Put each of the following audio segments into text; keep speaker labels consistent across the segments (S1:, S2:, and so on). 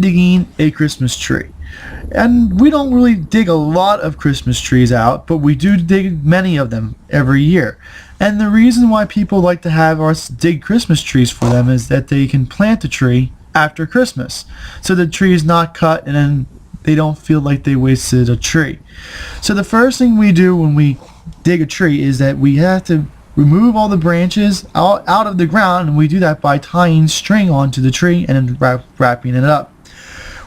S1: hand digging a Christmas tree. And we don't really dig a lot of Christmas trees out, but we do dig many of them every year. And the reason why people like to have us dig Christmas trees for them is that they can plant the tree after Christmas. So the tree is not cut and then they don't feel like they wasted a tree. So the first thing we do when we dig a tree is that we have to remove all the branches out of the ground, and we do that by tying string onto the tree and then wrapping it up.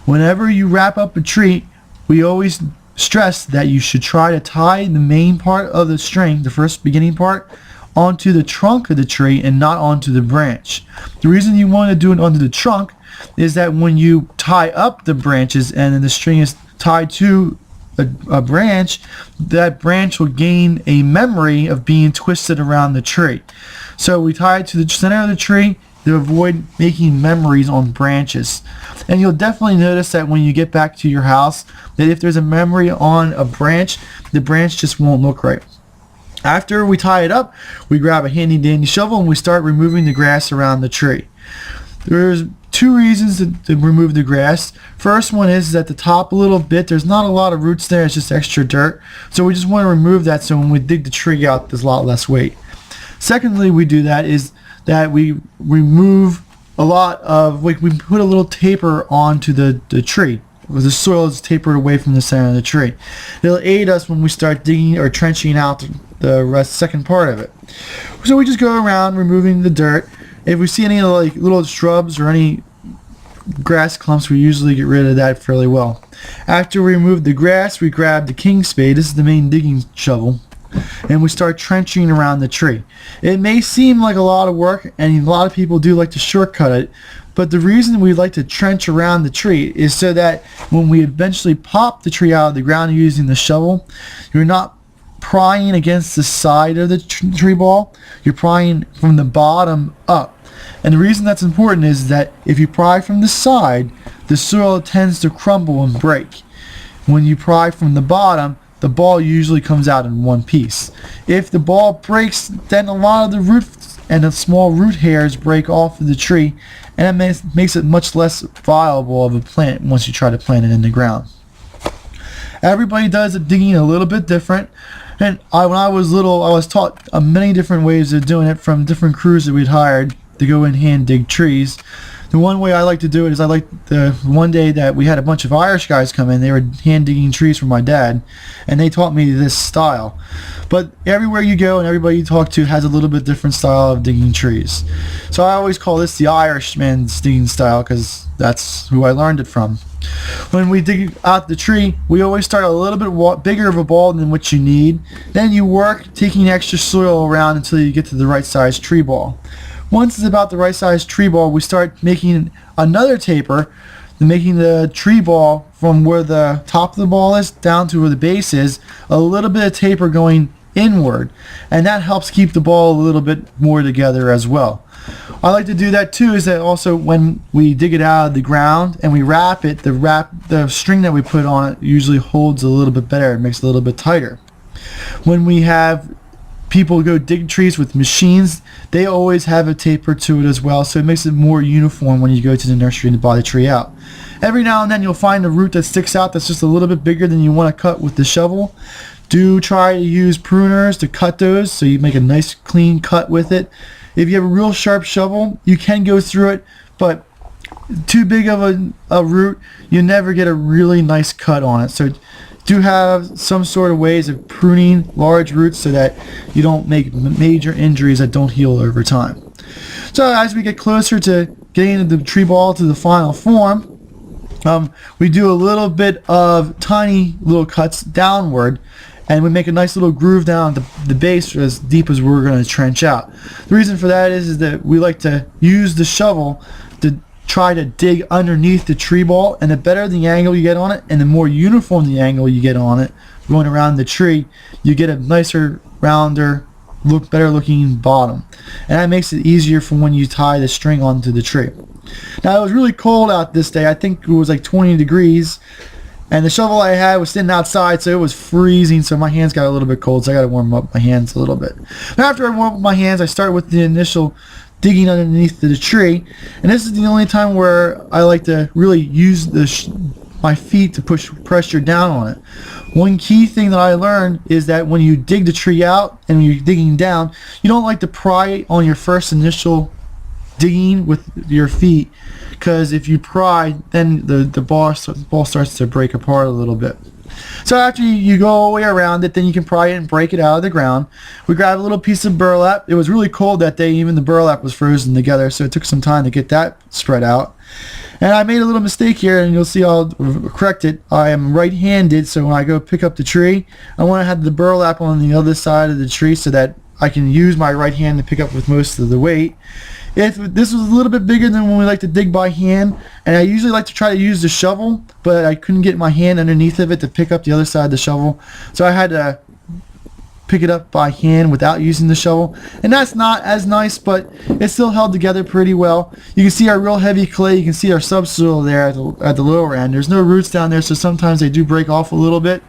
S1: Whenever you wrap up a tree, we always stress that you should try to tie the main part of the string, the first beginning part, onto the trunk of the tree and not onto the branch. The reason you want to do it onto the trunk is that when you tie up the branches and then the string is tied to a branch, that branch will gain a memory of being twisted around the tree. So we tie it to the center of the tree to avoid making memories on branches. And you'll definitely notice that when you get back to your house, that if there's a memory on a branch, the branch just won't look right. After we tie it up, we grab a handy dandy shovel and we start removing the grass around the tree. There's two reasons to remove the grass. First one is that the top a little bit, there's not a lot of roots there, it's just extra dirt. So we just want to remove that so when we dig the tree out, there's a lot less weight. Secondly, we do that is that we remove a lot of, we put a little taper onto the tree. The soil is tapered away from the center of the tree. It'll aid us when we start digging or trenching out the second part of it. So we just go around removing the dirt. If we see any like little shrubs or any grass clumps, we usually get rid of that fairly well. After we remove the grass, we grab the king spade. This is the main digging shovel, and we start trenching around the tree. It may seem like a lot of work, and a lot of people do like to shortcut it, but the reason we like to trench around the tree is so that when we eventually pop the tree out of the ground using the shovel, you're not prying against the side of the tree ball, you're prying from the bottom up. And the reason that's important is that if you pry from the side, the soil tends to crumble and break. When you pry from the bottom, the ball usually comes out in one piece. If the ball breaks, then a lot of the roots and the small root hairs break off of the tree, and it makes it much less viable of a plant once you try to plant it in the ground. Everybody does the digging a little bit different. And when I was little, I was taught many different ways of doing it from different crews that we'd hired to go and hand dig trees. The one way I like to do it is I like the one day that we had a bunch of Irish guys come in. They were hand digging trees for my dad, and they taught me this style. But everywhere you go and everybody you talk to has a little bit different style of digging trees. So I always call this the Irishman's digging style because that's who I learned it from. When we dig out the tree, we always start a little bit bigger of a ball than what you need. Then you work taking extra soil around until you get to the right size tree ball. Once it's about the right size tree ball, we start making another taper, making the tree ball from where the top of the ball is down to where the base is, a little bit of taper going inward, and that helps keep the ball a little bit more together as well. I like to do that too, is that also when we dig it out of the ground and we wrap it, the string that we put on it usually holds a little bit better, it makes it a little bit tighter. When we have people go dig trees with machines, they always have a taper to it as well, so it makes it more uniform when you go to the nursery and buy the tree out. Every now and then you'll find a root that sticks out that's just a little bit bigger than you want to cut with the shovel. Do try to use pruners to cut those so you make a nice clean cut with it. If you have a real sharp shovel, you can go through it, but too big of a root, you never get a really nice cut on it. So do have some sort of ways of pruning large roots so that you don't make major injuries that don't heal over time. So as we get closer to getting the tree ball to the final form, we do a little bit of tiny little cuts downward, and we make a nice little groove down the base as deep as we're going to trench out. The reason for that is that we like to use the shovel to try to dig underneath the tree ball, and the better the angle you get on it and the more uniform the angle you get on it going around the tree, you get a nicer, rounder, better looking bottom, and that makes it easier for when you tie the string onto the tree. Now it was really cold out this day. I think it was like 20 degrees, and the shovel I had was sitting outside, so it was freezing, so my hands got a little bit cold, so I got to warm up my hands a little bit. After I warm up my hands, I start with the initial digging underneath the tree, and this is the only time where I like to really use my feet to push pressure down on it. One key thing that I learned is that when you dig the tree out and when you're digging down, you don't like to pry on your first initial digging with your feet, because if you pry, then the ball starts to break apart a little bit. So after you go all the way around it, then you can pry it and break it out of the ground. We grabbed a little piece of burlap. It was really cold that day. Even the burlap was frozen together, so it took some time to get that spread out. And I made a little mistake here, and you'll see I'll correct it. I am right-handed, so when I go pick up the tree, I want to have the burlap on the other side of the tree so that I can use my right hand to pick up with most of the weight. If this was a little bit bigger than when we like to dig by hand, and I usually like to try to use the shovel, but I couldn't get my hand underneath of it to pick up the other side of the shovel, so I had to pick it up by hand without using the shovel, and that's not as nice, but it still held together pretty well. You can see our real heavy clay. You can see our subsoil there at the lower end. There's no roots down there, so sometimes they do break off a little bit,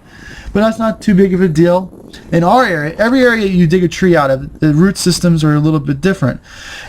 S1: but that's not too big of a deal. In our area, every area you dig a tree out of, the root systems are a little bit different,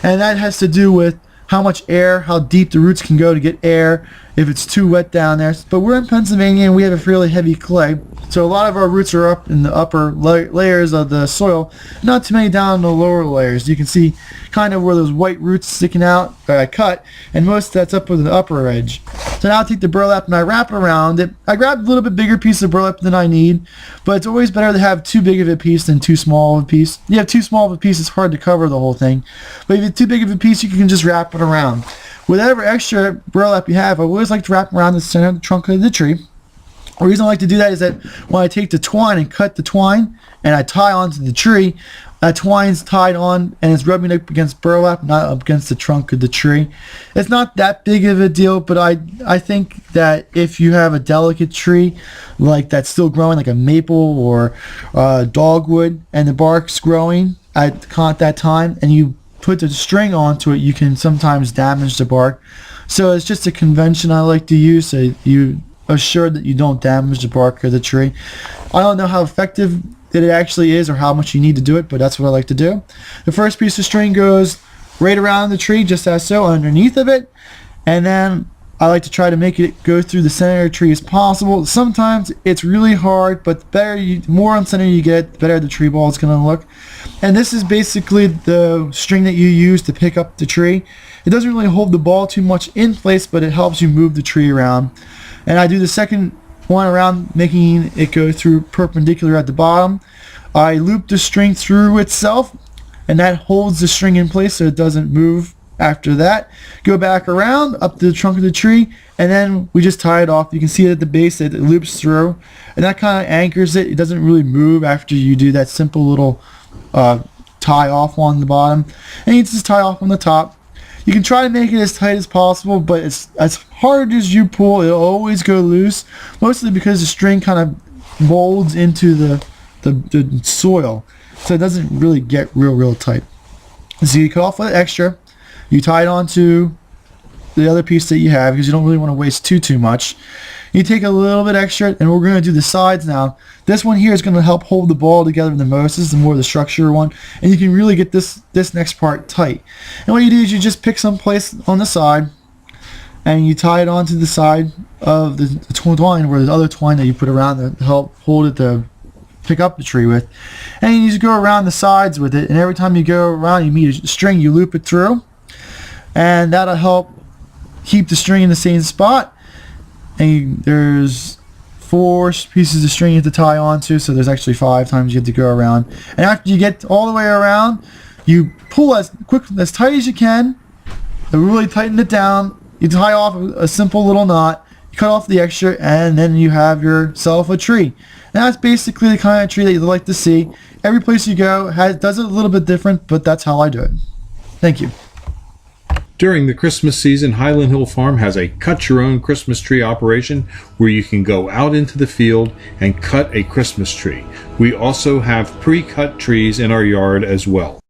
S1: and that has to do with how much air, how deep the roots can go to get air, if it's too wet down there. But we're in Pennsylvania and we have a fairly heavy clay, so a lot of our roots are up in the upper layers of the soil, not too many down in the lower layers. You can see kind of where those white roots sticking out that I cut, and most of that's up with the upper edge. So now I take the burlap and I wrap it around it. I grabbed a little bit bigger piece of burlap than I need, but it's always better to have too big of a piece than too small of a piece. You have too small of a piece, it's hard to cover the whole thing, but if you have too big of a piece, you can just wrap it around. Whatever extra burlap you have, I always like to wrap around the center of the trunk of the tree. The reason I like to do that is that when I take the twine and cut the twine and I tie onto the tree, that twine's tied on and it's rubbing up against burlap, not up against the trunk of the tree. It's not that big of a deal, but I think that if you have a delicate tree like that's still growing, like a maple or dogwood, and the bark's growing at that time, and you put the string onto it, you can sometimes damage the bark. So it's just a convention I like to use, so you assure that you don't damage the bark of the tree. I don't know how effective it actually is or how much you need to do it, but that's what I like to do. The first piece of string goes right around the tree, just as so, underneath of it, and then I like to try to make it go through the center of the tree as possible. Sometimes it's really hard, but the more on center you get, the better the tree ball is going to look. And this is basically the string that you use to pick up the tree. It doesn't really hold the ball too much in place, but it helps you move the tree around. And I do the second one around, making it go through perpendicular at the bottom. I loop the string through itself, and that holds the string in place so it doesn't move. After that, go back around up to the trunk of the tree, and then we just tie it off. You can see it at the base that it loops through, and that kind of anchors it. It doesn't really move after you do that simple little tie off on the bottom, and you just tie off on the top. You can try to make it as tight as possible, but it's as hard as you pull, it'll always go loose, mostly because the string kind of molds into the soil, so it doesn't really get real tight. So you cut off that extra. You tie it onto the other piece that you have because you don't really want to waste too much. You take a little bit extra, and we're going to do the sides now. This one here is going to help hold the ball together the most. This is more the structure one, and you can really get this next part tight. And what you do is you just pick some place on the side, and you tie it onto the side of the twine, where the other twine that you put around to help hold it to pick up the tree with. And you just go around the sides with it, and every time you go around, you meet a string, you loop it through. And that'll help keep the string in the same spot. And there's 4 pieces of string you have to tie onto, so there's actually 5 times you have to go around. And after you get all the way around, you pull as tight as you can, and really tighten it down. You tie off a simple little knot, you cut off the extra, and then you have yourself a tree. And that's basically the kind of tree that you'd like to see. Every place you go does it a little bit different, but that's how I do it. Thank you.
S2: During the Christmas season, Highland Hill Farm has a cut your own Christmas tree operation where you can go out into the field and cut a Christmas tree. We also have pre-cut trees in our yard as well.